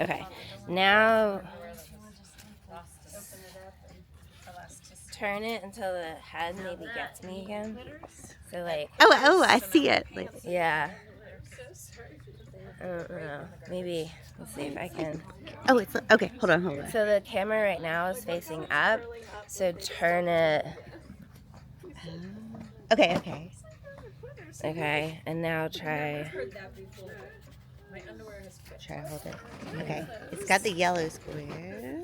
Okay, now turn it until the head maybe gets me again. So like, Oh, I see it. yeah. I don't know. Maybe, let's see if I can. Oh, it's okay. Hold on. So the camera right now is facing up. So turn it. Okay. Okay, and now try Try to hold it. Okay. It's got the yellow square.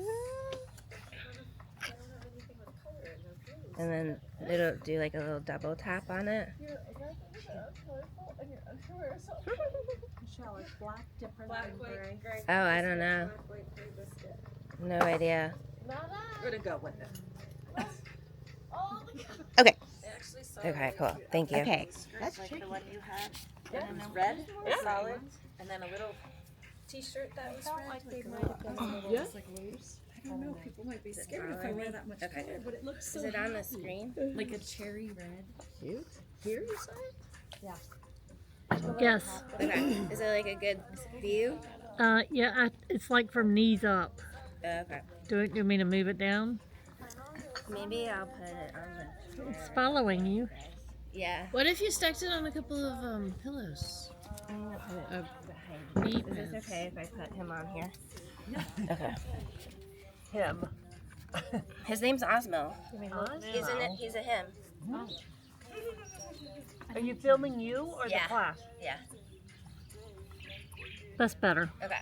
and then it'll do like a little double tap on it. Oh, I don't know. No idea. We're gonna go with it. Okay. Okay, cool. Thank you. Okay. That's like the one you had. And then red, solid, and then a little t-shirt that was red. Like they might have been a little like loose. I don't know. People might be scared if I wear that much Okay. color, but it looks so Is it on the happy. screen? Like a cherry red. Cute. Here you say? Yes. Okay. Is it like a good view? Yeah, it's like from knees up. Okay. Do you mean to move it down? Maybe I'll put it on the. It's following you. Yeah. What if you stacked it on a couple of pillows? I'm gonna put it Neat. behind. Is this okay if I put him on here? Yeah. Okay. Him. His name's Osmo. Isn't it? He's a him. Are you filming you or Yeah. the class? Yeah. That's better. Okay.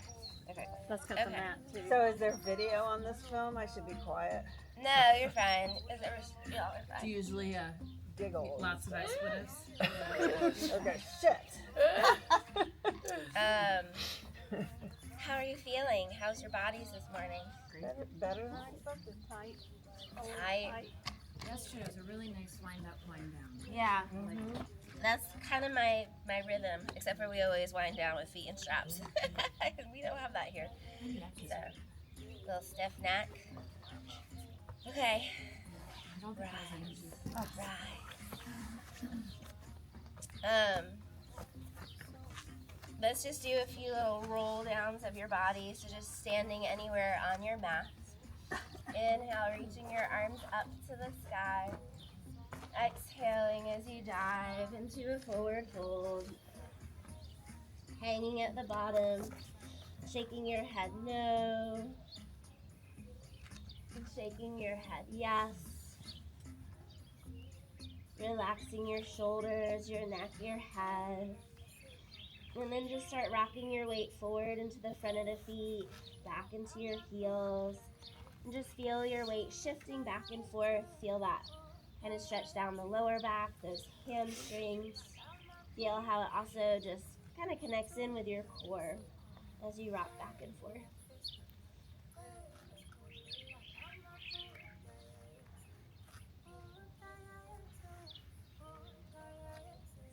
Okay. That's got Okay. the mat too. So is there video on this film? I should be quiet. No, you're fine. Y'all are Do fine. you usually Giggle. lots of expletives? Okay, shit. How are you feeling? How's your bodies this morning? Better than I expected. Tight. Yesterday was a really nice wind up, wind down. Yeah. That's kind of my rhythm, except for we always wind down with feet and straps. We don't have that here. So, little stiff neck. Okay. All right. Let's just do a few little roll downs of your body. So just standing anywhere on your mat. Inhale, reaching your arms up to the sky. Exhaling as you dive into a forward fold. Hanging at the bottom. Shaking your head no. Shaking your head yes. Relaxing your shoulders, your neck, your head. And then just start rocking your weight forward into the front of the feet, back into your heels. And just feel your weight shifting back and forth. Feel that kind of stretch down the lower back, those hamstrings. Feel how it also just kind of connects in with your core as you rock back and forth.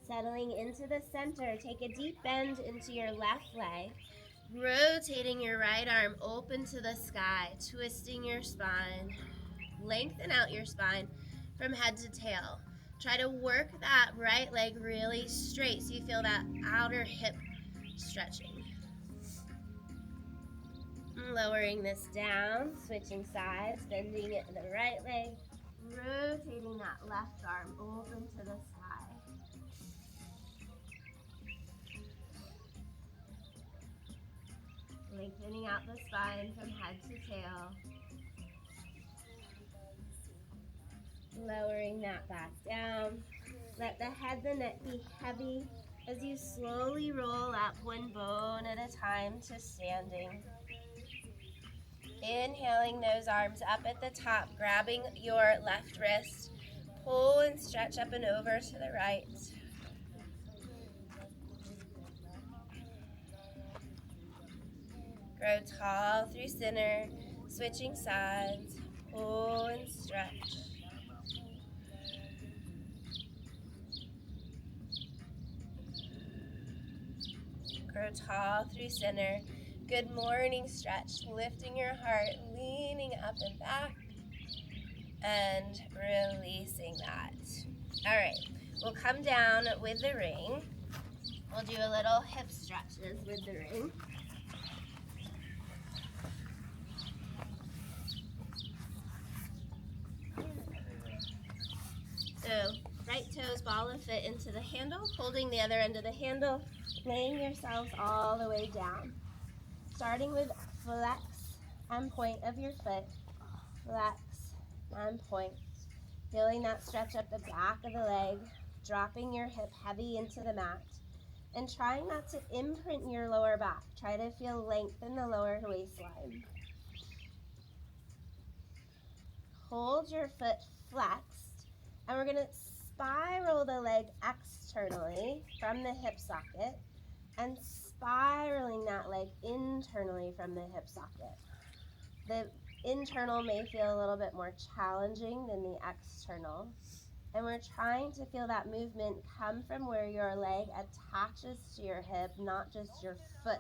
Settling into the center, take a deep bend into your left leg, rotating your right arm open to the sky, twisting your spine, lengthen out your spine from head to tail. Try to work that right leg really straight so you feel that outer hip stretching. Lowering this down, switching sides, bending it the right leg, rotating that left arm open to the sky. Lengthening out the spine from head to tail. Lowering that back down. Let the head and neck be heavy as you slowly roll up one bone at a time to standing. Inhaling those arms up at the top, grabbing your left wrist. Pull and stretch up and over to the right. Grow tall through center, switching sides, pull and stretch. Grow tall through center. Good morning stretch, lifting your heart, leaning up and back, and releasing that. All right, we'll come down with the ring. We'll do a little hip stretches with the ring. it into the handle, holding the other end of the handle, laying yourselves all the way down. Starting with flex and point of your foot, flex and point. Feeling that stretch up the back of the leg, dropping your hip heavy into the mat, and trying not to imprint your lower back. Try to feel length in the lower waistline. Hold your foot flexed, and we're going to spiral the leg externally from the hip socket and spiraling that leg internally from the hip socket. The internal may feel a little bit more challenging than the external, and we're trying to feel that movement come from where your leg attaches to your hip, not just your foot.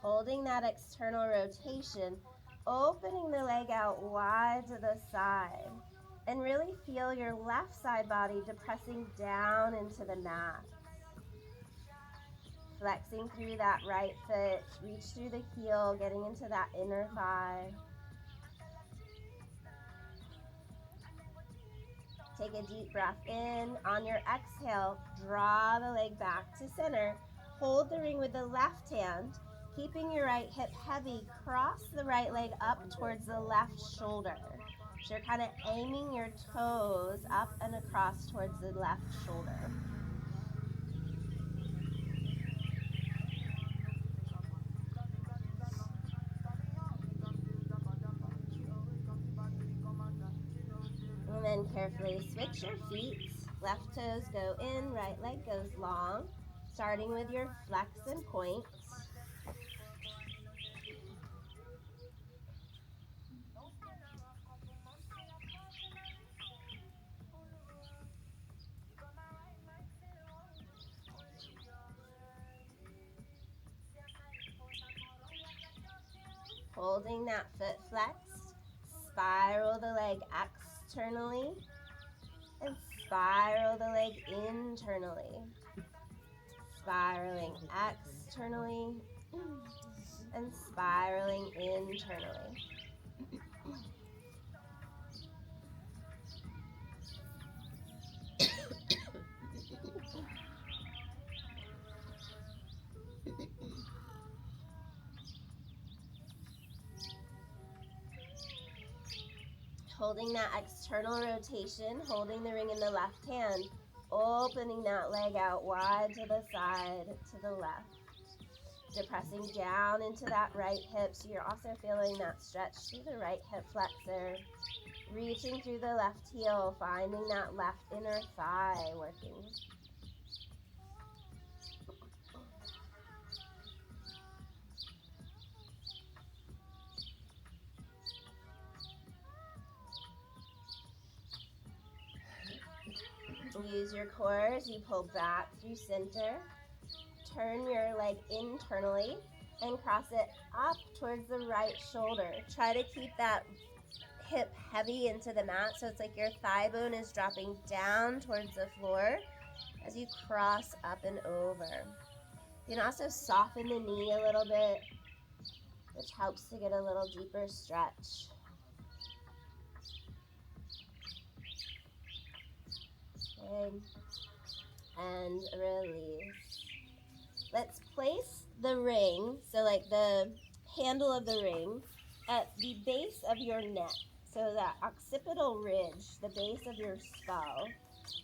Holding that external rotation, opening the leg out wide to the side, and really feel your left side body depressing down into the mat. Flexing through that right foot, reach through the heel, getting into that inner thigh. Take a deep breath in. On your exhale, draw the leg back to center. Hold the ring with the left hand, keeping your right hip heavy. Cross the right leg up towards the left shoulder. So you're kind of aiming your toes up and across towards the left shoulder. And then carefully switch your feet. Left toes go in, right leg goes long. Starting with your flex and point. Holding that foot flexed, spiral the leg externally and spiral the leg internally. Spiraling externally and spiraling internally. Holding that external rotation, holding the ring in the left hand, opening that leg out wide to the side, to the left. Depressing down into that right hip, so you're also feeling that stretch through the right hip flexor. Reaching through the left heel, finding that left inner thigh working. Use your core as you pull back through center. Turn your leg internally and cross it up towards the right shoulder. Try to keep that hip heavy into the mat, so it's like your thigh bone is dropping down towards the floor as you cross up and over. You can also soften the knee a little bit, which helps to get a little deeper stretch. Good. And release. Let's place the ring, so like the handle of the ring, at the base of your neck. So that occipital ridge, the base of your skull.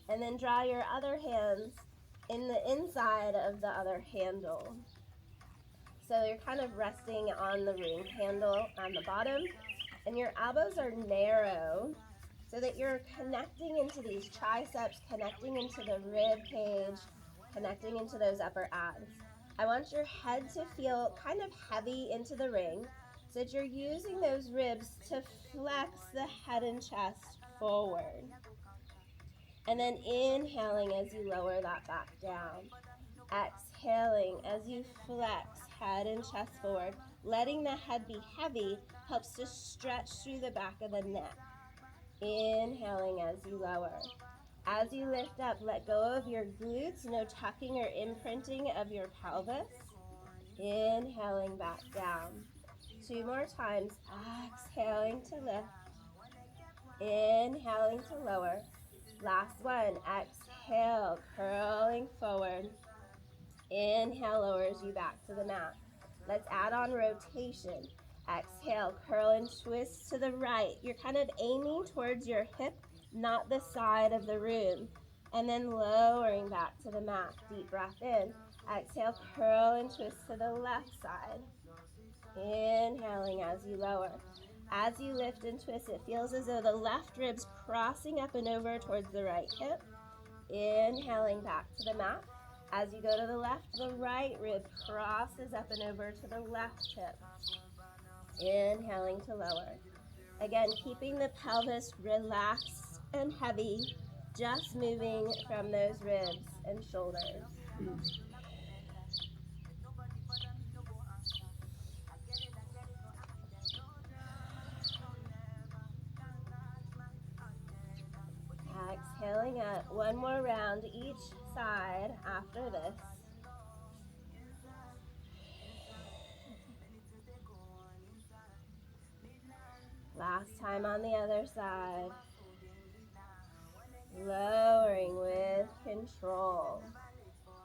And then draw your other hands in the inside of the other handle. So you're kind of resting on the ring handle on the bottom, and your elbows are narrow so that you're connecting into these triceps, connecting into the rib cage, connecting into those upper abs. I want your head to feel kind of heavy into the ring so that you're using those ribs to flex the head and chest forward. And then inhaling as you lower that back down. Exhaling as you flex head and chest forward. Letting the head be heavy helps to stretch through the back of the neck. Inhaling as you lower. As you lift up, let go of your glutes, no tucking or imprinting of your pelvis. Inhaling back down. 2 more times. Exhaling to lift. Inhaling to lower. Last one. Exhale, curling forward. Inhale lowers you back to the mat. Let's add on rotation. Exhale, curl and twist to the right. You're kind of aiming towards your hip, not the side of the room. And then lowering back to the mat. Deep breath in. Exhale, curl and twist to the left side. Inhaling as you lower. As you lift and twist, it feels as though the left rib's crossing up and over towards the right hip. Inhaling back to the mat. As you go to the left, the right rib crosses up and over to the left hip. Inhaling to lower. Again, keeping the pelvis relaxed and heavy, just moving from those ribs and shoulders. Exhaling up. One more round each side after this. Last time on the other side. Lowering with control.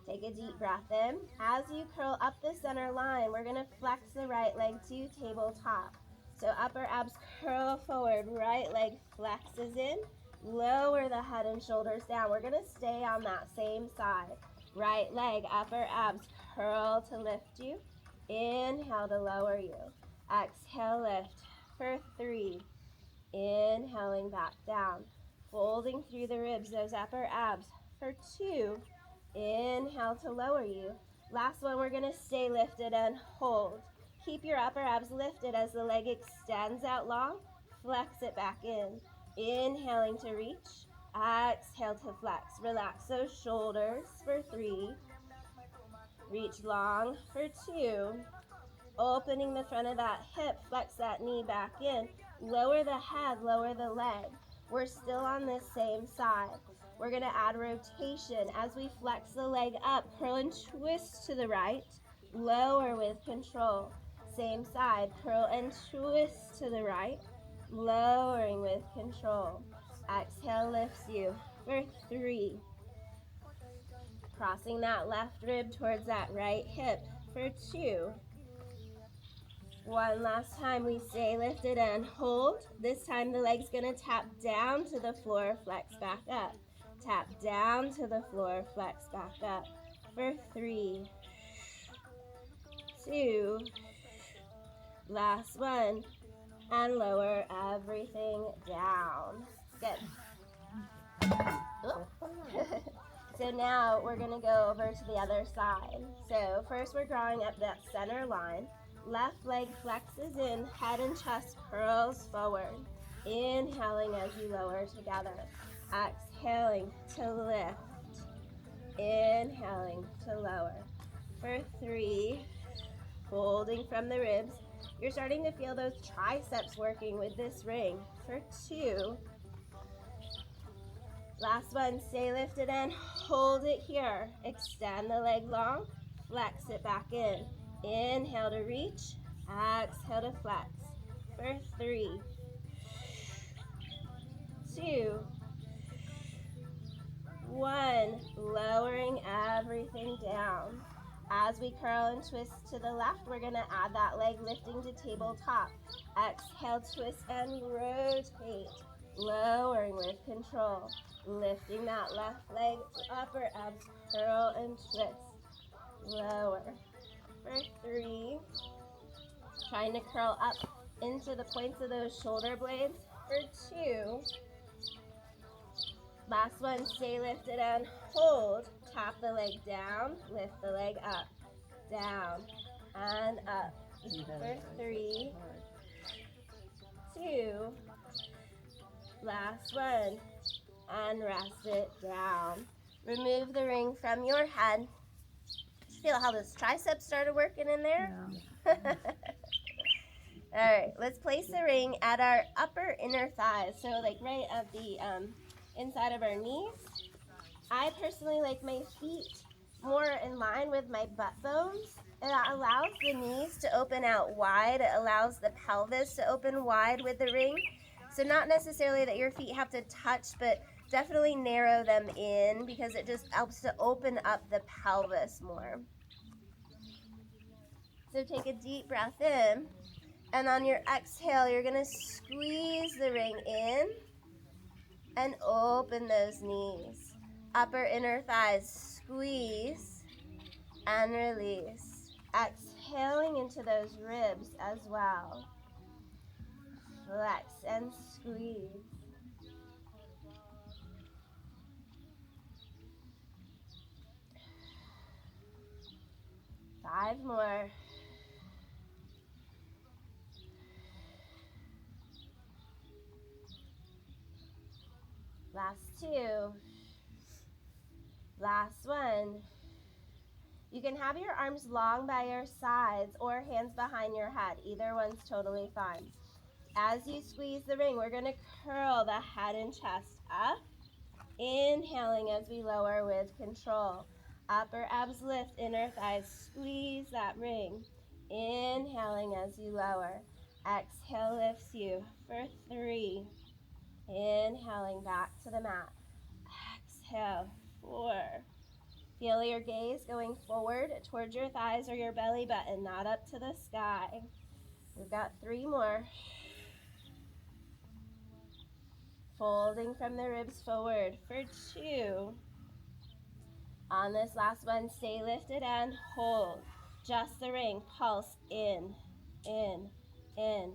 Take a deep breath in. As you curl up the center line, we're going to flex the right leg to tabletop. So upper abs curl forward, right leg flexes in. Lower the head and shoulders down. We're going to stay on that same side. Right leg, upper abs curl to lift you. Inhale to lower you. Exhale, lift for 3. Inhaling back down. Folding through the ribs, those upper abs for 2. Inhale to lower you. Last one, we're going to stay lifted and hold. Keep your upper abs lifted as the leg extends out long. Flex it back in. Inhaling to reach. Exhale to flex. Relax those shoulders for 3. Reach long for 2. Opening the front of that hip. Flex that knee back in. Lower the head, lower the leg. We're still on this same side. We're going to add rotation as we flex the leg up. Curl and twist to the right. Lower with control. Same side. Curl and twist to the right. Lowering with control. Exhale lifts you for 3. Crossing that left rib towards that right hip for 2. One last time, we stay lifted and hold. This time the leg's gonna tap down to the floor, flex back up. Tap down to the floor, flex back up. For 3, 2, last one. And lower everything down. Good. So now we're gonna go over to the other side. So first we're drawing up that center line. Left leg flexes in, head and chest curls forward. Inhaling as you lower together. Exhaling to lift. Inhaling to lower. For 3, folding from the ribs. You're starting to feel those triceps working with this ring. For 2. Last one, stay lifted and hold it here. Extend the leg long, flex it back in. Inhale to reach, exhale to flex. For 3, 2, 1. Lowering everything down. As we curl and twist to the left, we're going to add that leg lifting to tabletop. Exhale, twist and rotate. Lowering with control. Lifting that left leg, upper abs curl and twist. Lower. For 3. Trying to curl up into the points of those shoulder blades. For 2. Last one, stay lifted and hold. Tap the leg down, lift the leg up, down, and up. For 3, 2, last one, and rest it down. Remove the ring from your head. Feel how those triceps started working in there? Yeah. All right, let's place the ring at our upper inner thighs, so like right at the inside of our knees. I personally like my feet more in line with my butt bones, It allows the knees to open out wide. It allows the pelvis to open wide with the ring. So not necessarily that your feet have to touch, but definitely narrow them in because it just helps to open up the pelvis more. So take a deep breath in, and on your exhale, you're going to squeeze the ring in and open those knees. Upper inner thighs, squeeze and release. Exhaling into those ribs as well. Flex and squeeze. Five more. Last two. Last one. You can have your arms long by your sides or hands behind your head. Either one's totally fine. As you squeeze the ring, we're going to curl the head and chest up. Inhaling as we lower with control. Upper abs lift, inner thighs squeeze that ring. Inhaling as you lower. Exhale lifts you for 3. Inhaling back to the mat. Exhale, 4. Feel your gaze going forward towards your thighs or your belly button, not up to the sky. We've got 3 more. Folding from the ribs forward for 2. On this last one, stay lifted and hold. Just the ring. Pulse in, in, in.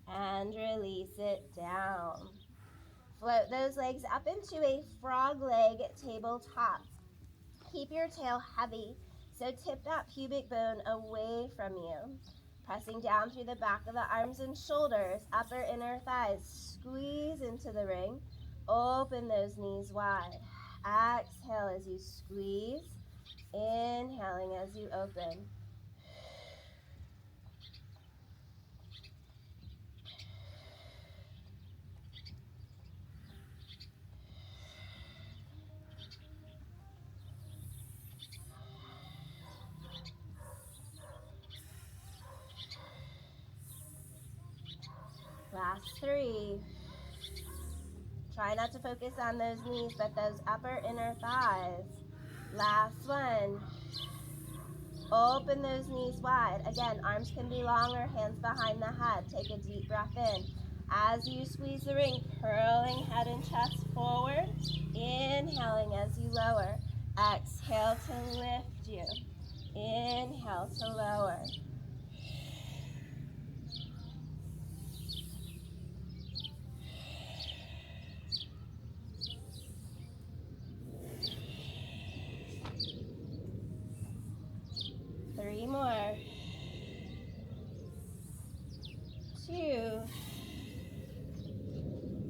And release it down. Float those legs up into a frog leg tabletop. Keep your tail heavy, so tip that pubic bone away from you. Pressing down through the back of the arms and shoulders, upper inner thighs, squeeze into the ring. Open those knees wide. Exhale as you squeeze. Inhaling as you open. Last 3. Try not to focus on those knees, but those upper inner thighs. Last one. Open those knees wide. Again, arms can be long or hands behind the head. Take a deep breath in. As you squeeze the ring, curling head and chest forward. Inhaling as you lower. Exhale to lift you. Inhale to lower. Three more. 2.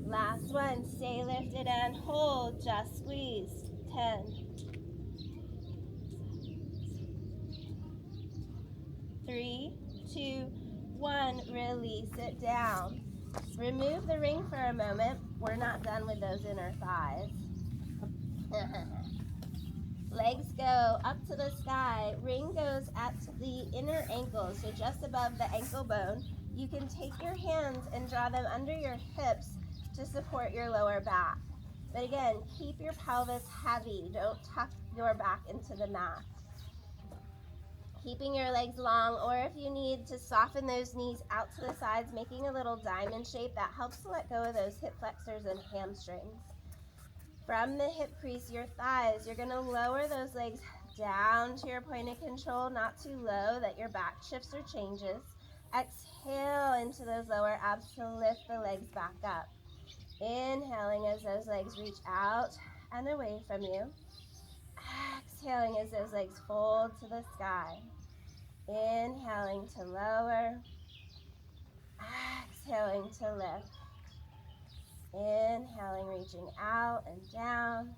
Last one. Stay lifted and hold. Just squeeze. 10. 3, 2, 1. Release it down. Remove the ring for a moment. We're not done with those inner thighs. Legs go up to the sky. Ring goes at the inner ankle, so just above the ankle bone. You can take your hands and draw them under your hips to support your lower back. But again, keep your pelvis heavy. Don't tuck your back into the mat. Keeping your legs long, or if you need to soften those knees out to the sides, making a little diamond shape, that helps to let go of those hip flexors and hamstrings. From the hip crease, your thighs, you're going to lower those legs down to your point of control, not too low that your back shifts or changes. Exhale into those lower abs to lift the legs back up. Inhaling as those legs reach out and away from you. Exhaling as those legs fold to the sky. Inhaling to lower. Exhaling to lift. Inhaling, reaching out and down.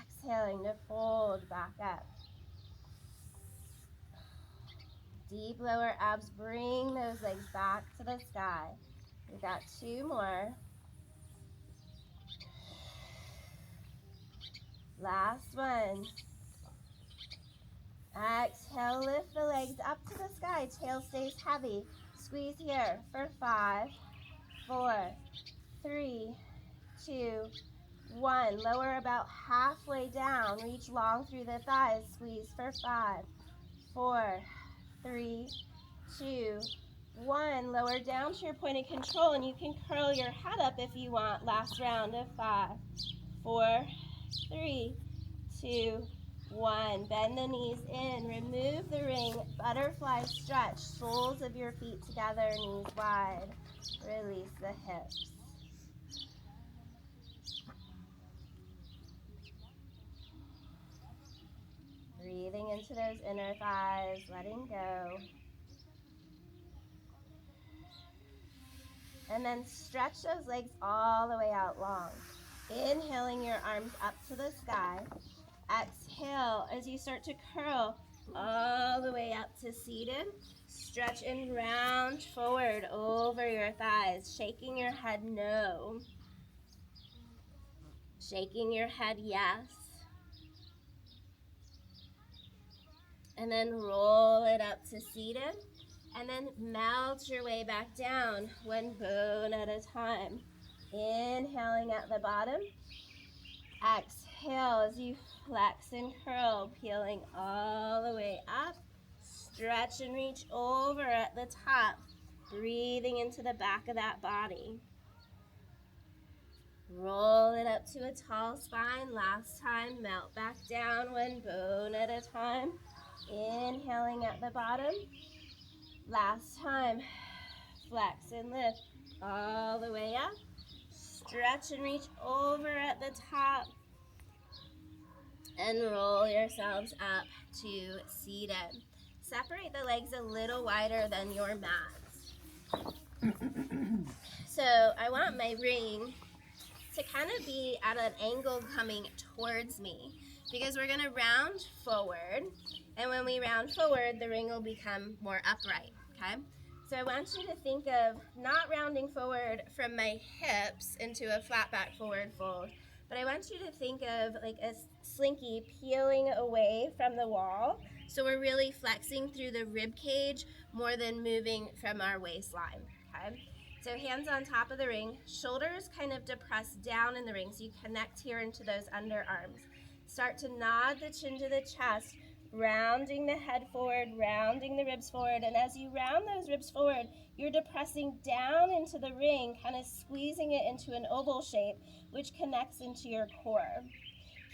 Exhaling to fold back up. Deep lower abs, bring those legs back to the sky. We've got 2 more. Last one. Exhale, lift the legs up to the sky. Tail stays heavy. Squeeze here for 5, 4, 3, 2, 1. Lower about halfway down. Reach long through the thighs. Squeeze for 5, 4, 3, 2, 1. Lower down to your point of control, and you can curl your head up if you want. Last round of 5, 4, 3, 2, 1. Bend the knees in. Remove the ring. Butterfly stretch. Soles of your feet together, knees wide. Release the hips. Breathing into those inner thighs, letting go. And then stretch those legs all the way out long. Inhaling your arms up to the sky. Exhale as you start to curl all the way up to seated. Stretch and round forward over your thighs, shaking your head no. Shaking your head yes. And then roll it up to seated. And then melt your way back down, one bone at a time. Inhaling at the bottom. Exhale as you flex and curl, peeling all the way up. Stretch and reach over at the top, breathing into the back of that body. Roll it up to a tall spine. Last time, melt back down, one bone at a time. Inhaling at the bottom. Last time, flex and lift all the way up. Stretch and reach over at the top. And roll yourselves up to seated. Separate the legs a little wider than your mats. So I want my ring to kind of be at an angle coming towards me, because we're going to round forward. And when we round forward, the ring will become more upright, okay? So I want you to think of not rounding forward from my hips into a flat back forward fold, but I want you to think of like a slinky peeling away from the wall. So we're really flexing through the rib cage more than moving from our waistline, okay? So hands on top of the ring, shoulders kind of depress down in the ring, so you connect here into those underarms. Start to nod the chin to the chest, rounding the head forward, rounding the ribs forward, and as you round those ribs forward, you're depressing down into the ring, kind of squeezing it into an oval shape, which connects into your core.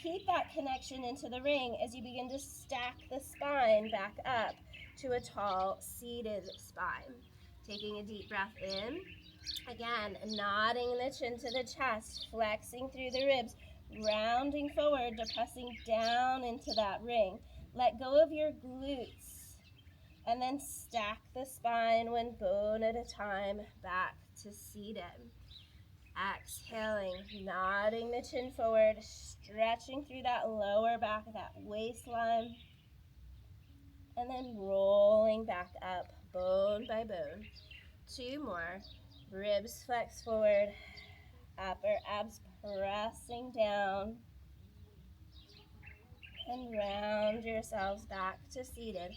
Keep that connection into the ring as you begin to stack the spine back up to a tall, seated spine. Taking a deep breath in. Again, nodding the chin to the chest, flexing through the ribs, rounding forward, depressing down into that ring. Let go of your glutes, and then stack the spine one bone at a time back to seated. Exhaling, nodding the chin forward, stretching through that lower back, that waistline, and then rolling back up, bone by bone. 2 more. Ribs flex forward, upper abs pressing down, and round yourselves back to seated.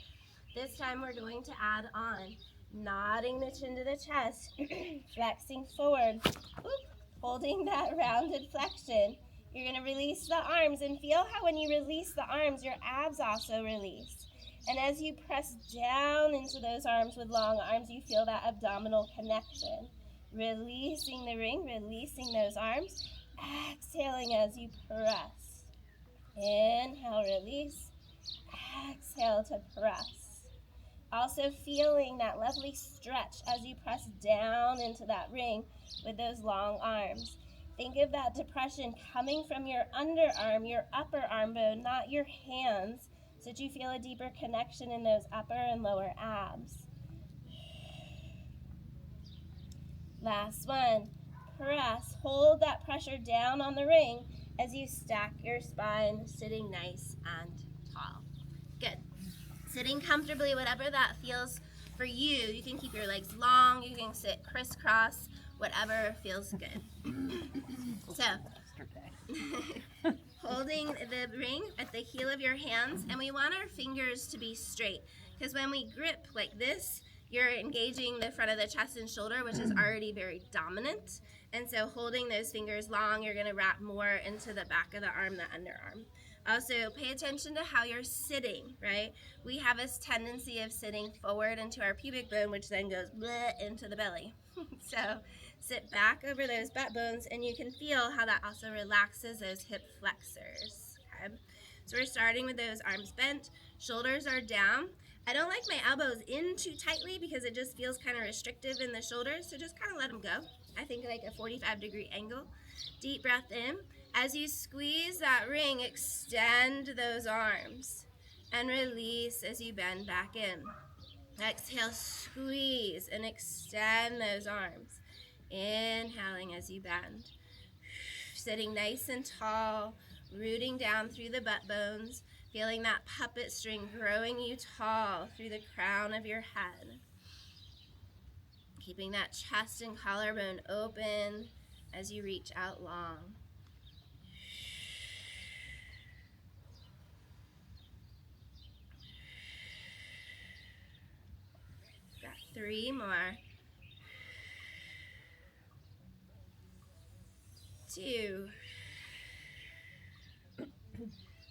This time we're going to add on, nodding the chin to the chest, flexing forward, holding that rounded flexion. You're going to release the arms, and feel how when you release the arms, your abs also release. And as you press down into those arms with long arms, you feel that abdominal connection. Releasing the ring, releasing those arms. Exhaling as you press. Inhale, release. Exhale to press. Also feeling that lovely stretch as you press down into that ring with those long arms. Think of that depression coming from your underarm, your upper arm bone, not your hands, so that you feel a deeper connection in those upper and lower abs. Last one. Press. Hold that pressure down on the ring as you stack your spine, sitting nice and tall. Good. Sitting comfortably, whatever that feels for you. You can keep your legs long, you can sit crisscross, whatever feels good. So, holding the ring at the heel of your hands, and we want our fingers to be straight, because when we grip like this, you're engaging the front of the chest and shoulder, which is already very dominant. And so holding those fingers long, you're going to wrap more into the back of the arm, the underarm. Also, pay attention to how you're sitting, right? We have this tendency of sitting forward into our pubic bone, which then goes bleh into the belly. So sit back over those butt bones, and you can feel how that also relaxes those hip flexors. Okay? So we're starting with those arms bent, shoulders are down. I don't like my elbows in too tightly because it just feels kind of restrictive in the shoulders, so just kind of let them go. I think like a 45-degree angle. Deep breath in. As you squeeze that ring, extend those arms and release as you bend back in. Exhale, squeeze and extend those arms. Inhaling as you bend. Sitting nice and tall, rooting down through the butt bones, feeling that puppet string growing you tall through the crown of your head. Keeping that chest and collarbone open as you reach out long. Got 3 more. 2.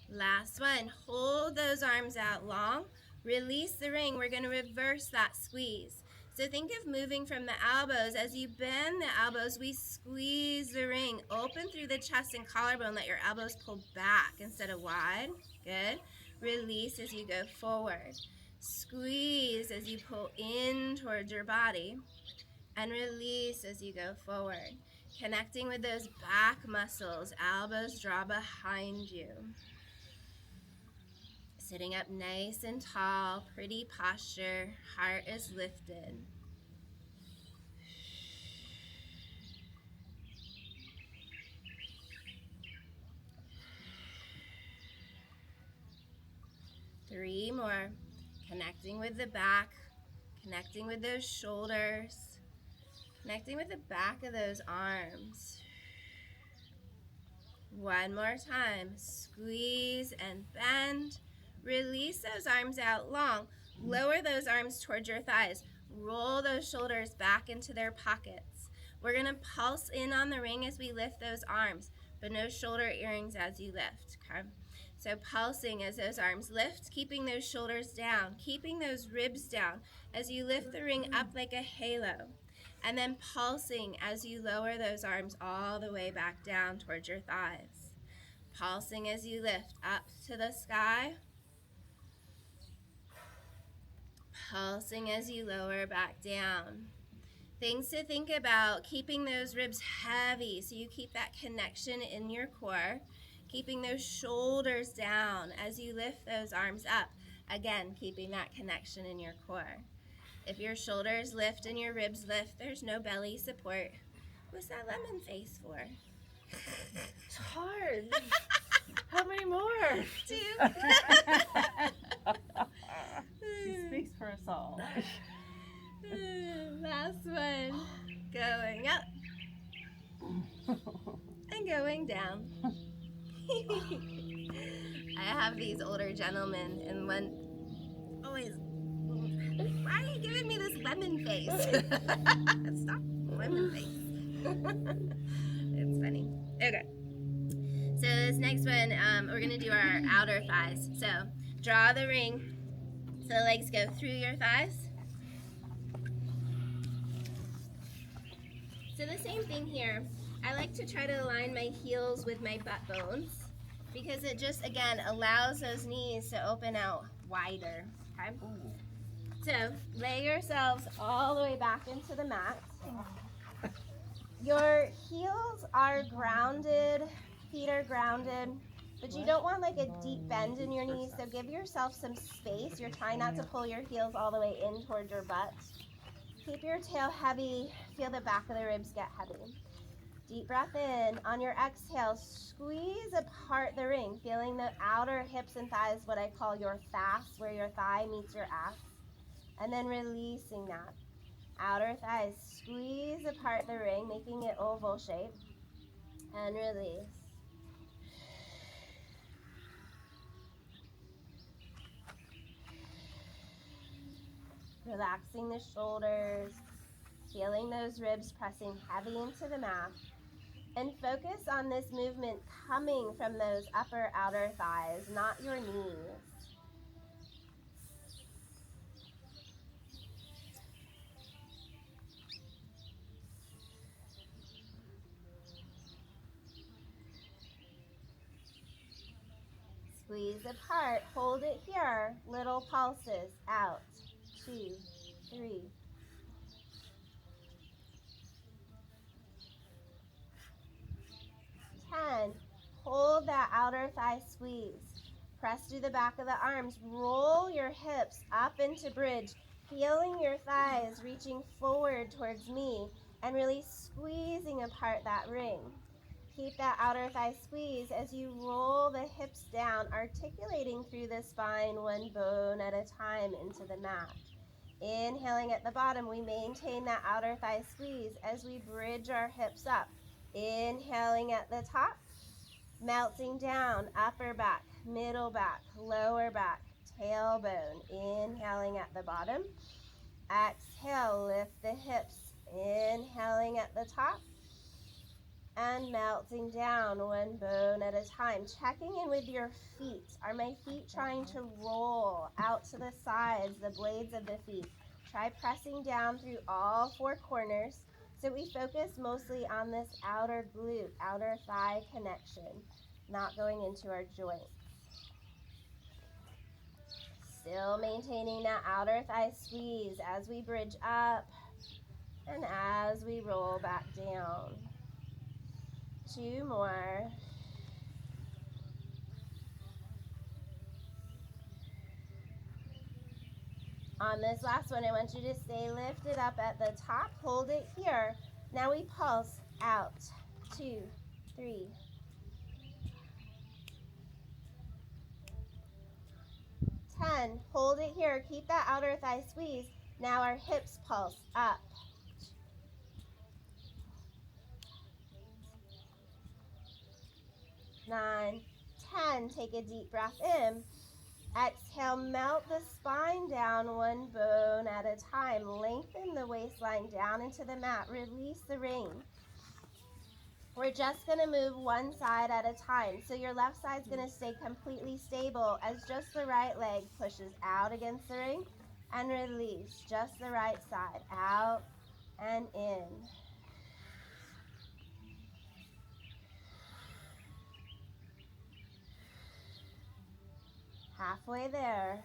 Last one. Hold those arms out long. Release the ring. We're going to reverse that squeeze. So think of moving from the elbows. As you bend the elbows, we squeeze the ring. Open through the chest and collarbone. Let your elbows pull back instead of wide. Good. Release as you go forward. Squeeze as you pull in towards your body. And release as you go forward. Connecting with those back muscles. Elbows draw behind you. Sitting up nice and tall, pretty posture, heart is lifted. Three more. Connecting with the back, connecting with those shoulders, connecting with the back of those arms. One more time. Squeeze and bend. Release those arms out long. Lower those arms towards your thighs. Roll those shoulders back into their pockets. We're going to pulse in on the ring as we lift those arms, but no shoulder earrings as you lift. Okay? So pulsing as those arms lift, keeping those shoulders down, keeping those ribs down as you lift the ring up like a halo. And then pulsing as you lower those arms all the way back down towards your thighs. Pulsing as you lift up to the sky. Pulsing as you lower back down. Things to think about: keeping those ribs heavy so you keep that connection in your core. Keeping those shoulders down as you lift those arms up. Again, keeping that connection in your core. If your shoulders lift and your ribs lift, there's no belly support. What's that lemon face for? It's hard. How many more? 2. She speaks for us all. Last one. Going up and going down. I have these older gentlemen, and one always, why are you giving me this lemon face? Stop lemon face. It's funny. Okay. So this next one, we're going to do our outer thighs. So draw the ring so the legs go through your thighs. So the same thing here. I like to try to align my heels with my butt bones because it just, again, allows those knees to open out wider. Okay? So lay yourselves all the way back into the mat. Your heels are grounded, feet are grounded, but you don't want like a deep bend in your knees, so give yourself some space. You're trying not to pull your heels all the way in toward your butt. Keep your tail heavy, feel the back of the ribs get heavy. Deep breath in. On your exhale, squeeze apart the ring, feeling the outer hips and thighs, what I call your fast, where your thigh meets your ass. And then releasing that. Outer thighs, squeeze apart the ring, making it oval shape. And release. Relaxing the shoulders, feeling those ribs pressing heavy into the mat. And focus on this movement coming from those upper outer thighs, not your knees. Squeeze apart, hold it here, little pulses, out, 2, 3. 10, hold that outer thigh squeeze. Press through the back of the arms, roll your hips up into bridge, feeling your thighs reaching forward towards me and really squeezing apart that ring. Keep that outer thigh squeeze as you roll the hips down, articulating through the spine one bone at a time into the mat. Inhaling at the bottom, we maintain that outer thigh squeeze as we bridge our hips up. Inhaling at the top, melting down, upper back, middle back, lower back, tailbone. Inhaling at the bottom. Exhale, lift the hips. Inhaling at the top. And melting down one bone at a time. Checking in with your feet. Are my feet trying to roll out to the sides, the blades of the feet? Try pressing down through all four corners. So we focus mostly on this outer glute, outer thigh connection, not going into our joints. Still maintaining that outer thigh squeeze as we bridge up and as we roll back down. 2 more. On this last one, I want you to stay lifted up at the top. Hold it here. Now we pulse out. 2, 3. 10. Hold it here. Keep that outer thigh squeeze. Now our hips pulse up. 9, 10. Take a deep breath in. Exhale, melt the spine down one bone at a time. Lengthen the waistline down into the mat. Release the ring. We're just going to move one side at a time. So your left side's going to stay completely stable as just the right leg pushes out against the ring and release. Just the right side, out and in. Halfway there.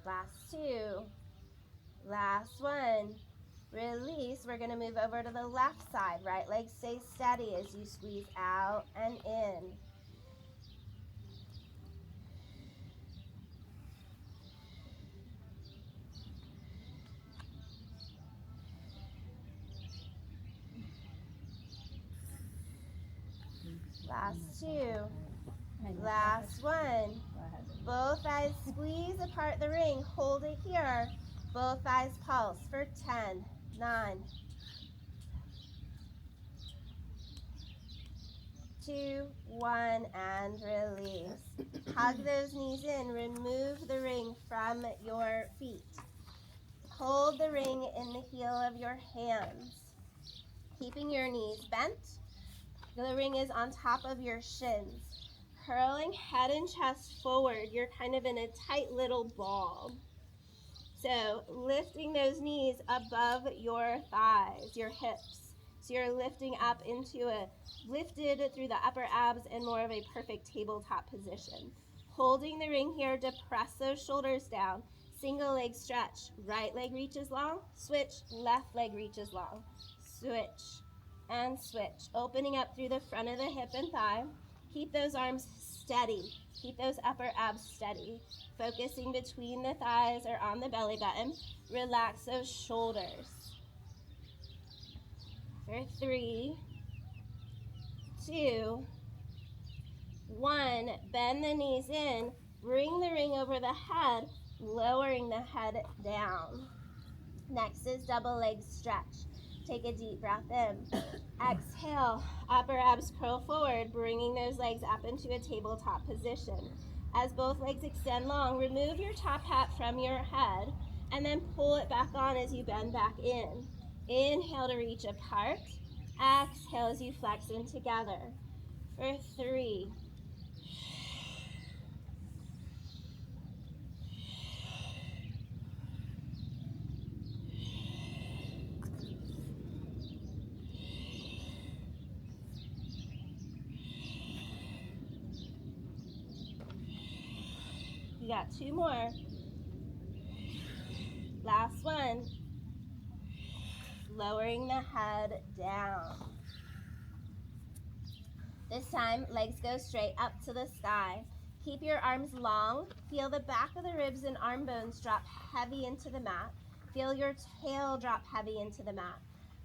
Last 2. Last one. Release. We're going to move over to the left side. Right leg stays steady as you squeeze out and in. Last 2. Last one. Both thighs squeeze apart the ring. Hold it here. Both thighs pulse for 10, 9, 2, 1, and release. Hug those knees in. Remove the ring from your feet. Hold the ring in the heel of your hands, keeping your knees bent. The ring is on top of your shins. Curling head and chest forward. You're kind of in a tight little ball. So lifting those knees above your thighs, your hips. So you're lifting up into a lifted through the upper abs and more of a perfect tabletop position. Holding the ring here to press those shoulders down. Single leg stretch. Right leg reaches long. Switch. Left leg reaches long. Switch and switch. Opening up through the front of the hip and thigh. Keep those arms steady. Keep those upper abs steady. Focusing between the thighs or on the belly button. Relax those shoulders. For 3, 2, 1. Bend the knees in. Bring the ring over the head, lowering the head down. Next is double leg stretch. Take a deep breath in. Exhale, upper abs curl forward, bringing those legs up into a tabletop position. As both legs extend long, remove your top hat from your head and then pull it back on as you bend back in. Inhale to reach apart. Exhale as you flex in together. For 3. You got 2 more. Last one. Lowering the head down. This time, legs go straight up to the sky. Keep your arms long. Feel the back of the ribs and arm bones drop heavy into the mat. Feel your tail drop heavy into the mat.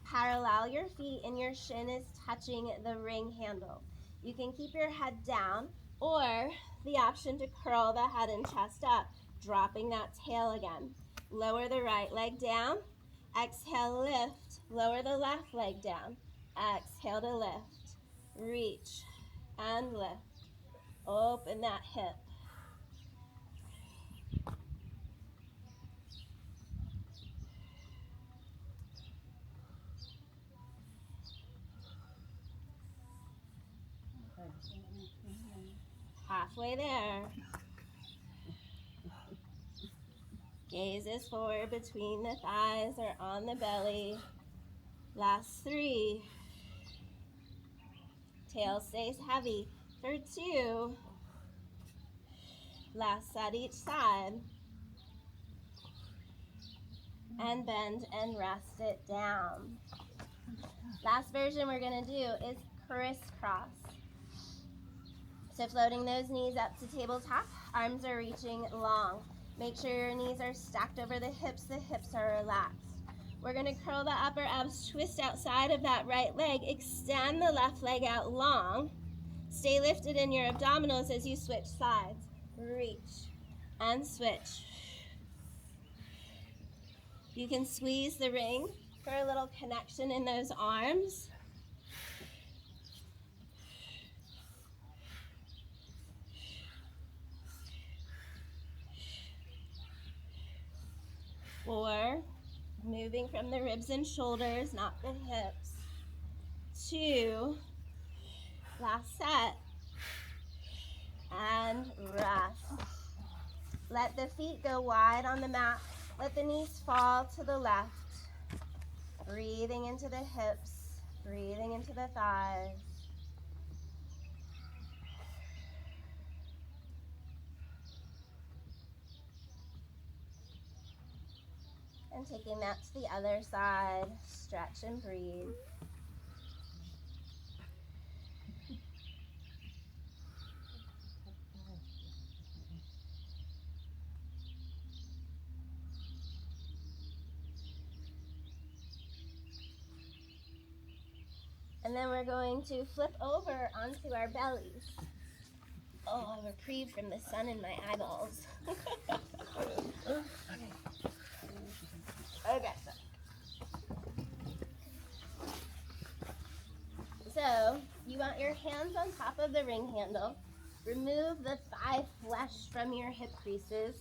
Parallel your feet and your shin is touching the ring handle. You can keep your head down or the option to curl the head and chest up, dropping that tail again. Lower the right leg down. Exhale, lift. Lower the left leg down. Exhale to lift. Reach and lift. Open that hip. Halfway there. Gaze is forward between the thighs or on the belly. Last 3. Tail stays heavy for 2. Last set each side. And bend and rest it down. Last version we're going to do is crisscross. So floating those knees up to tabletop, arms are reaching long. Make sure your knees are stacked over the hips are relaxed. We're going to curl the upper abs, twist outside of that right leg, extend the left leg out long. Stay lifted in your abdominals as you switch sides. Reach and switch. You can squeeze the ring for a little connection in those arms. Or moving from the ribs and shoulders, not the hips. 2. Last set. And rest. Let the feet go wide on the mat. Let the knees fall to the left. Breathing into the hips, breathing into the thighs. And taking that to the other side, stretch and breathe. And then we're going to flip over onto our bellies. Oh, a reprieve from the sun in my eyeballs. Okay. So, you want your hands on top of the ring handle. Remove the thigh flesh from your hip creases.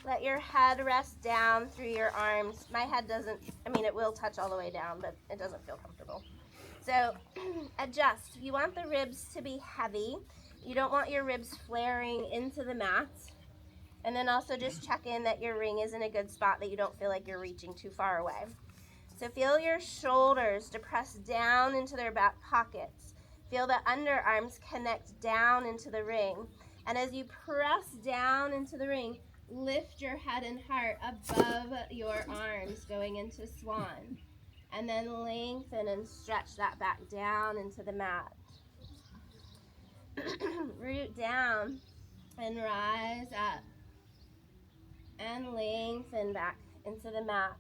Let your head rest down through your arms. My head doesn't, it will touch all the way down, but it doesn't feel comfortable. So, adjust. You want the ribs to be heavy. You don't want your ribs flaring into the mat. And then also just check in that your ring is in a good spot, that you don't feel like you're reaching too far away. So feel your shoulders depress down into their back pockets. Feel the underarms connect down into the ring. And as you press down into the ring, lift your head and heart above your arms, going into swan. And then lengthen and stretch that back down into the mat. Root down and rise up. And lengthen back into the mat.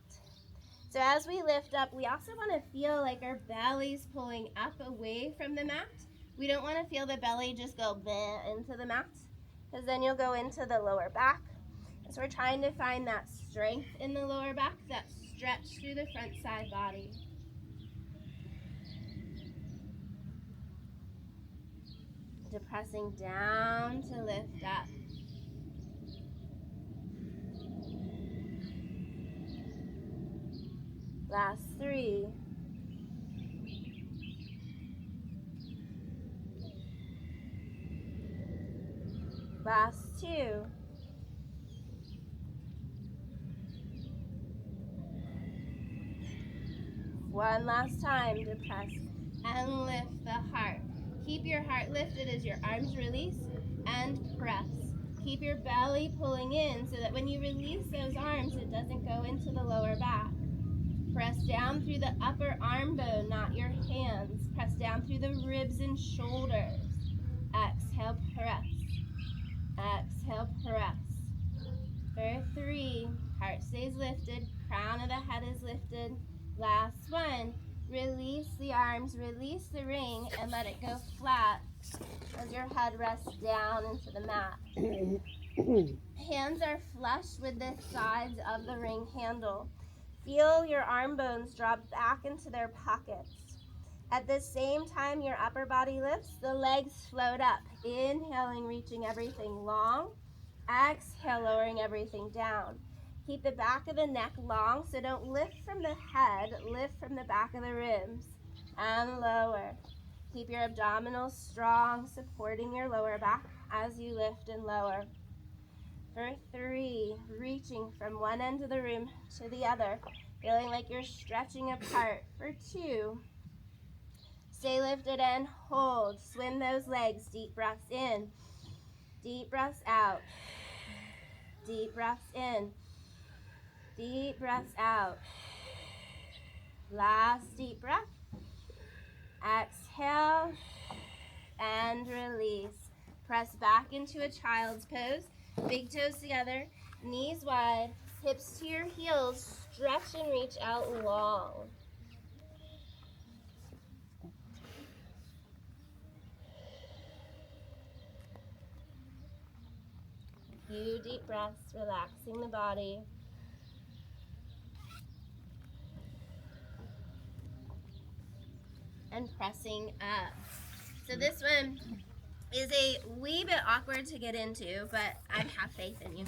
So as we lift up, we also want to feel like our belly's pulling up away from the mat. We don't want to feel the belly just go into the mat, because then you'll go into the lower back. So we're trying to find that strength in the lower back, that stretch through the front side body. Depressing down to lift up. Last 3. Last 2. One last time to press and lift the heart. Keep your heart lifted as your arms release and press. Keep your belly pulling in so that when you release those arms, it doesn't go into the lower back. Press down through the upper arm bone, not your hands. Press down through the ribs and shoulders. Exhale, press. Exhale, press. For 3, heart stays lifted, crown of the head is lifted. Last one, release the arms, release the ring, and let it go flat as your head rests down into the mat. Hands are flush with the sides of the ring handle. Feel your arm bones drop back into their pockets. At the same time your upper body lifts, the legs float up. Inhaling, reaching everything long. Exhale, lowering everything down. Keep the back of the neck long, so don't lift from the head, lift from the back of the ribs. And lower. Keep your abdominals strong, supporting your lower back as you lift and lower. For 3, reaching from one end of the room to the other, feeling like you're stretching apart. For 2, stay lifted and hold. Swim those legs. Deep breaths in. Deep breaths out. Deep breaths in. Deep breaths out. Last deep breath. Exhale and release. Press back into a child's pose. Big toes together, knees wide, hips to your heels. Stretch and reach out long. Few deep breaths, relaxing the body. And pressing up. So this one is a wee bit awkward to get into, but I have faith in you.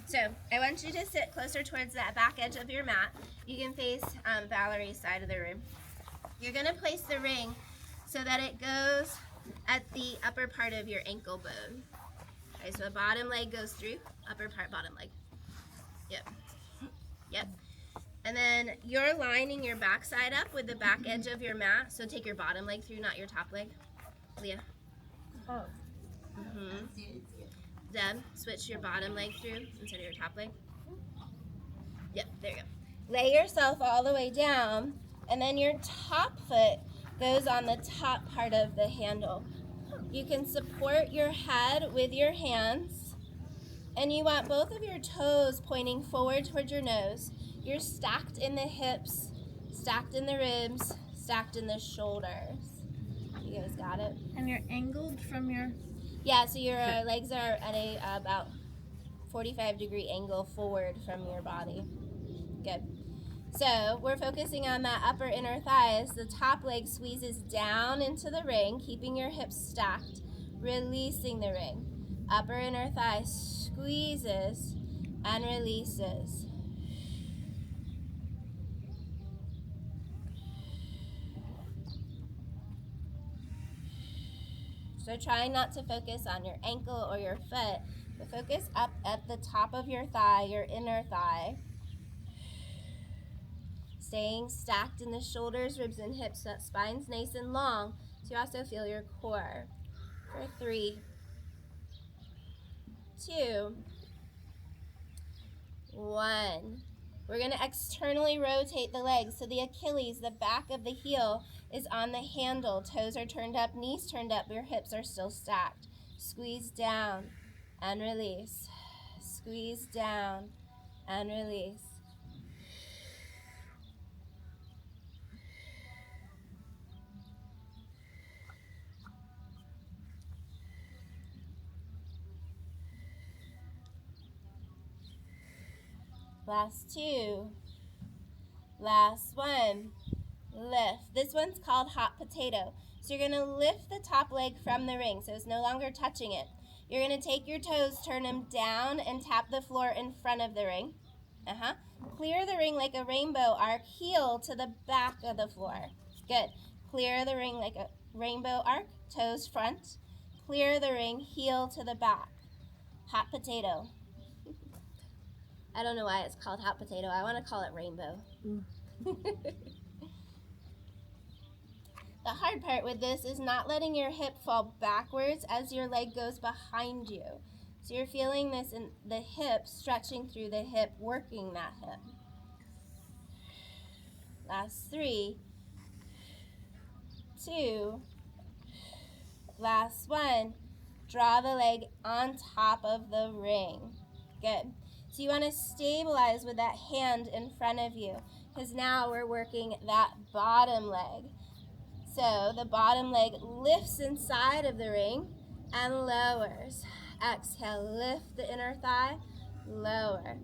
So I want you to sit closer towards that back edge of your mat. You can face Valerie's side of the room. You're going to place the ring so that it goes at the upper part of your ankle bone. Okay, so the bottom leg goes through, upper part, bottom leg. Yep. Yep. And then you're lining your back side up with the back edge of your mat. So take your bottom leg through, not your top leg. Leah. Oh. Deb, switch your bottom leg through instead of your top leg. Yep, there you go. Lay yourself all the way down, and then your top foot goes on the top part of the handle. You can support your head with your hands, and you want both of your toes pointing forward towards your nose. You're stacked in the hips, stacked in the ribs, stacked in the shoulders. You guys got it? And you're angled from your... Yeah, so your legs are at a about 45-degree angle forward from your body. Good. So we're focusing on that upper inner thigh as the top leg squeezes down into the ring, keeping your hips stacked, releasing the ring. Upper inner thigh squeezes and releases. So try not to focus on your ankle or your foot, but focus up at the top of your thigh, your inner thigh. Staying stacked in the shoulders, ribs, and hips so that spine's nice and long, so you also feel your core. For 3, 2, 1. We're going to externally rotate the legs. So the Achilles, the back of the heel, is on the handle. Toes are turned up, knees turned up, your hips are still stacked. Squeeze down and release. Squeeze down and release. Last 2. Last 1. Lift. This one's called hot potato. So you're going to lift the top leg from the ring so it's no longer touching it. You're going to take your toes, turn them down, and tap the floor in front of the ring. clear the ring like a rainbow arc, heel to the back of the floor. Good. Clear the ring like a rainbow arc, toes front. Clear the ring, heel to the back. Hot potato. I don't know why it's called hot potato. I want to call it rainbow. The hard part with this is not letting your hip fall backwards as your leg goes behind you. So you're feeling this in the hip, stretching through the hip, working that hip. Last 3, 2, last 1. Draw the leg on top of the ring. Good. So you want to stabilize with that hand in front of you, because now we're working that bottom leg. So the bottom leg lifts inside of the ring and lowers. Exhale, lift the inner thigh, lower.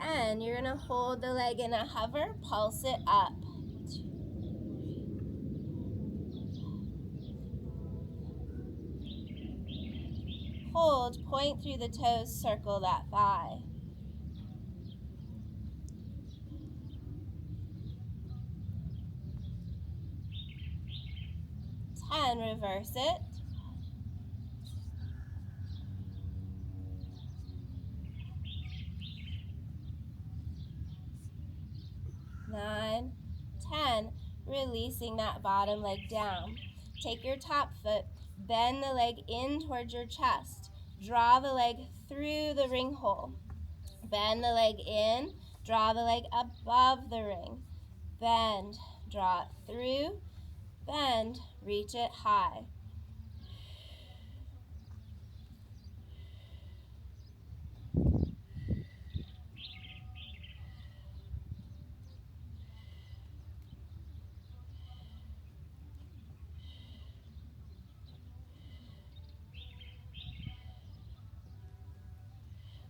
And you're going to hold the leg in a hover, pulse it up. Hold, point through the toes, circle that thigh. 10, reverse it. 9, 10, releasing that bottom leg down. Take your top foot, bend the leg in towards your chest. Draw the leg through the ring hole. Bend the leg in, draw the leg above the ring. Bend, draw it through, bend, reach it high.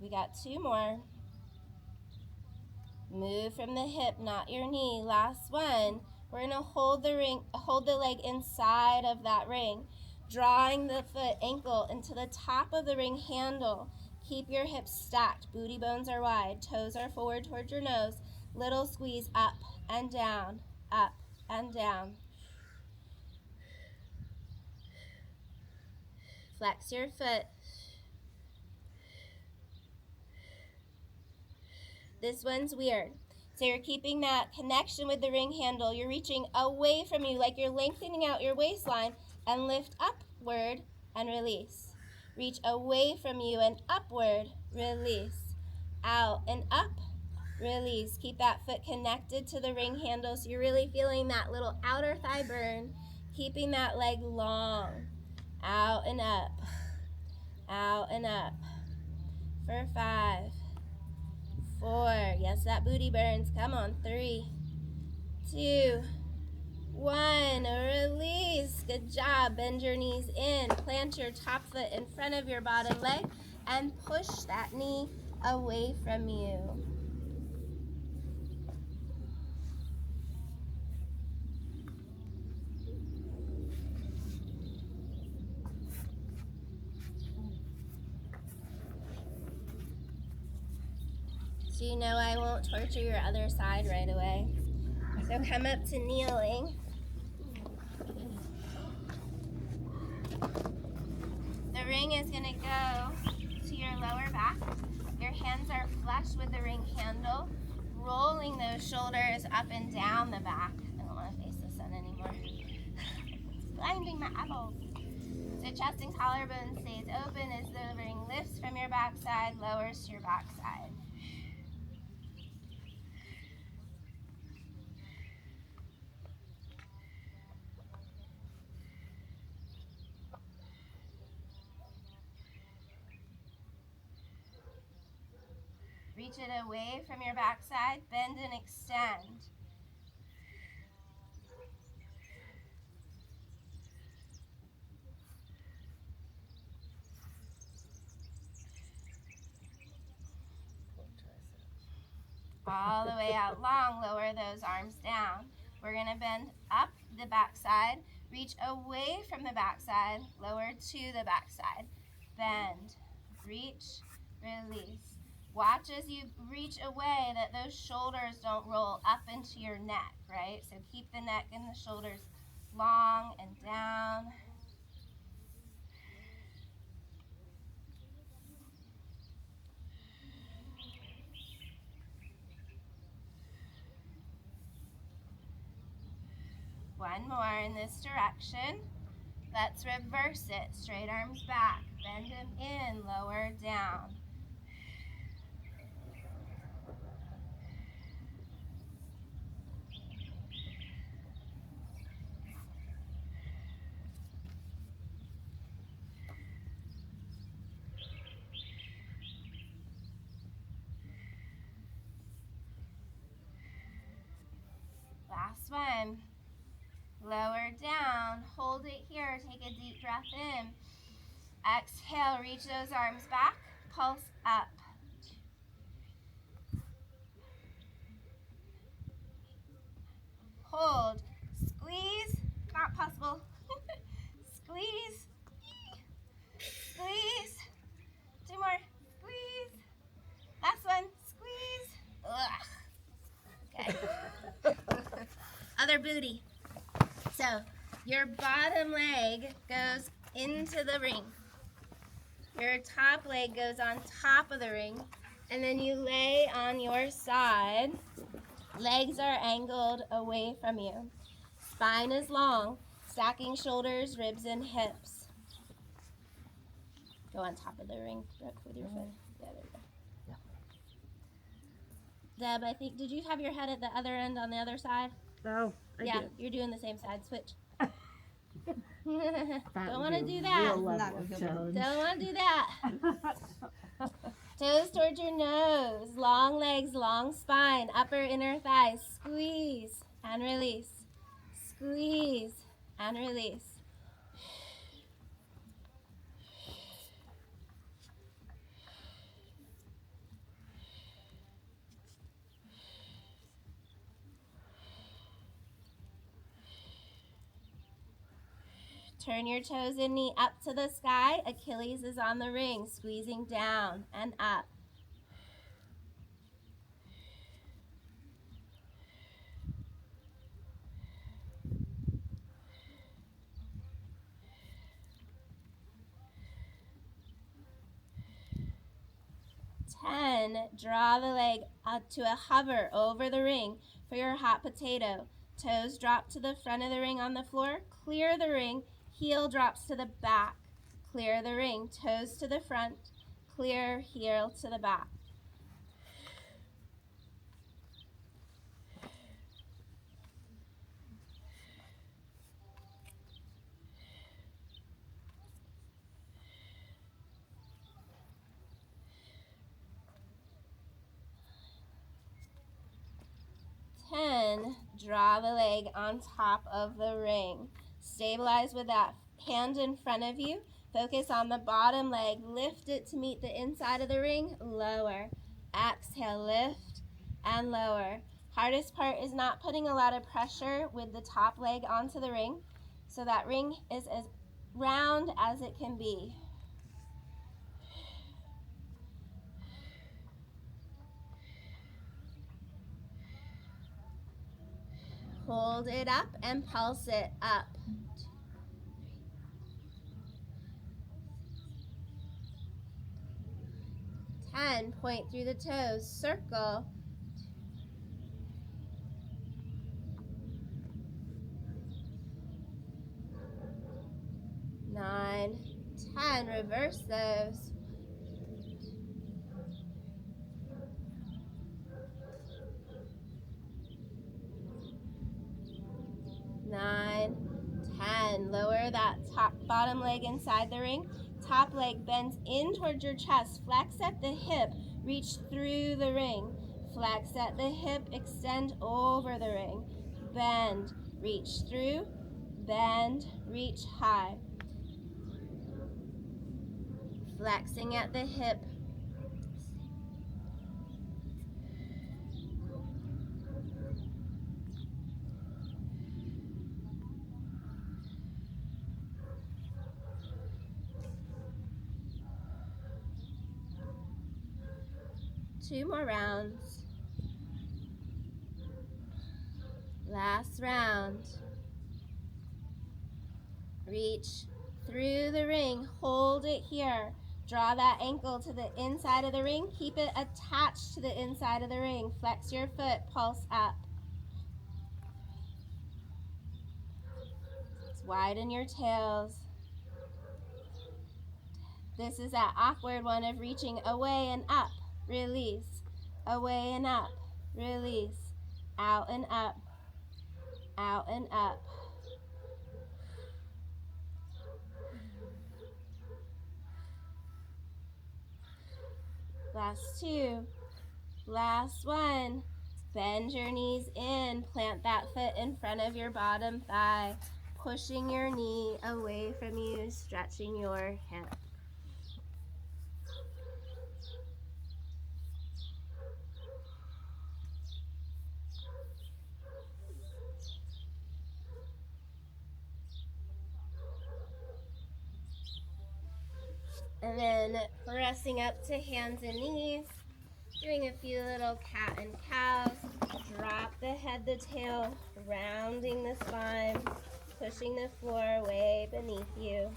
We got 2 more. Move from the hip, not your knee. Last one. We're going to hold the leg inside of that ring, drawing the foot ankle into the top of the ring handle. Keep your hips stacked. Booty bones are wide. Toes are forward towards your nose. Little squeeze up and down, up and down. Flex your foot. This one's weird. So you're keeping that connection with the ring handle. You're reaching away from you like you're lengthening out your waistline, and lift upward and release. Reach away from you and upward, release. Out and up, release. Keep that foot connected to the ring handle so you're really feeling that little outer thigh burn, keeping that leg long. Out and up, out and up. For 5, 4, yes, that booty burns. Come on, 3, 2, 1, release. Good job. Bend your knees in. Plant your top foot in front of your bottom leg and push that knee away from you. So you know I won't torture your other side right away. So come up to kneeling. The ring is going to go to your lower back. Your hands are flush with the ring handle, rolling those shoulders up and down the back. I don't want to face the sun anymore. It's blinding my eyeballs. So chest and collarbone stays open as the ring lifts from your backside, lowers to your backside. Reach it away from your backside, bend and extend. all the way out long. Lower those arms down. We're going to bend up the backside, reach away from the backside, lower to the backside. Bend, reach, release. Watch as you reach away that those shoulders don't roll up into your neck, right? So keep the neck and the shoulders long and down. One more in this direction. Let's reverse it. Straight arms back. Bend them in, lower, down. Last one. Lower down. Hold it here. Take a deep breath in. Exhale. Reach those arms back. Pulse up. Hold. Squeeze. Not possible. Squeeze. Squeeze. Two more. Squeeze. Last one. Squeeze. Ugh. Okay. Other booty. So your bottom leg goes into the ring. Your top leg goes on top of the ring. And then you lay on your side. Legs are angled away from you. Spine is long, stacking shoulders, ribs, and hips. Go on top of the ring with your foot. Yeah, there you go. Yeah. Deb, I think, did you have your head at the other end on the other side? No, I Yeah, did. you're doing the same side. Switch. Don't want to do that. Real level of challenge. Don't want to do that. Toes towards your nose. Long legs, long spine. Upper inner thighs. Squeeze and release. Squeeze and release. Turn your toes and knee up to the sky. Achilles is on the ring, squeezing down and up. Draw the leg up to a hover over the ring for your hot potato. Toes drop to the front of the ring on the floor. Clear the ring. Heel drops to the back. Clear the ring. Toes to the front. Clear heel to the back. Draw the leg on top of the ring. Stabilize with that hand in front of you. Focus on the bottom leg. Lift it to meet the inside of the ring. Lower. Exhale, lift and lower. Hardest part is not putting a lot of pressure with the top leg onto the ring. So that ring is as round as it can be. Hold it up and pulse it up. 10, point through the toes, circle. 9, 10, reverse those. 9, 10. Lower that bottom leg inside the ring. Top leg bends in towards your chest. Flex at the hip. Reach through the ring. Flex at the hip. Extend over the ring. Bend. Reach through. Bend. Reach high. Flexing at the hip. 2 more rounds. Last round. Reach through the ring. Hold it here. Draw that ankle to the inside of the ring. Keep it attached to the inside of the ring. Flex your foot. Pulse up. Widen your tails. This is that awkward one of reaching away and up. Release. Away and up. Release. Out and up. Out and up. Last 2. Last 1. Bend your knees in. Plant that foot in front of your bottom thigh. Pushing your knee away from you. Stretching your hip. And then pressing up to hands and knees. Doing a few little cat and cows. Drop the head, the tail, rounding the spine, pushing the floor way beneath you.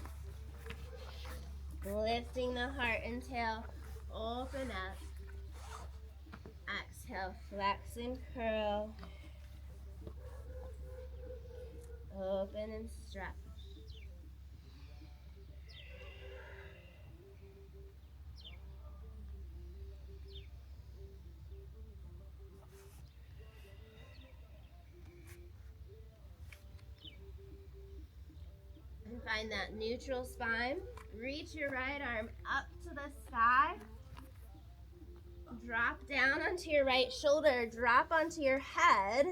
Lifting the heart and tail, open up. Exhale, flex and curl. Open and stretch. And find that neutral spine. Reach your right arm up to the sky. Drop down onto your right shoulder. Drop onto your head.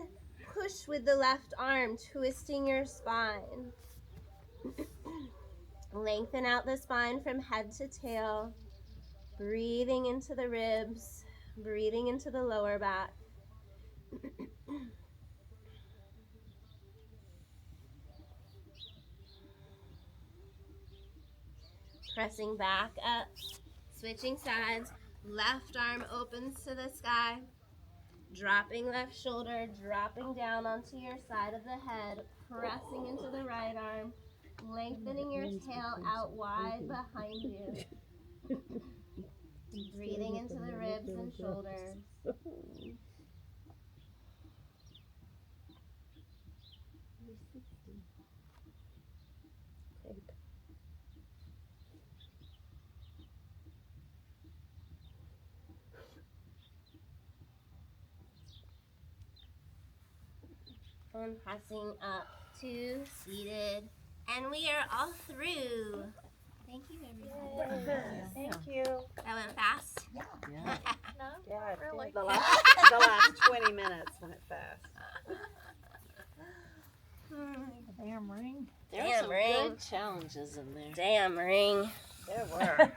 Push with the left arm, twisting your spine. Lengthen out the spine from head to tail. Breathing into the ribs. Breathing into the lower back. Pressing back up, switching sides, left arm opens to the sky, dropping left shoulder, dropping down onto your side of the head, pressing into the right arm, lengthening your tail out wide behind you, breathing into the ribs and shoulders. And pressing up to seated. And we are all through. Thank you, everyone. Thank you. That went fast. Yeah, it really. The last 20 minutes went fast. Damn ring. There were Damn some ring. good challenges in there. Damn ring. There were.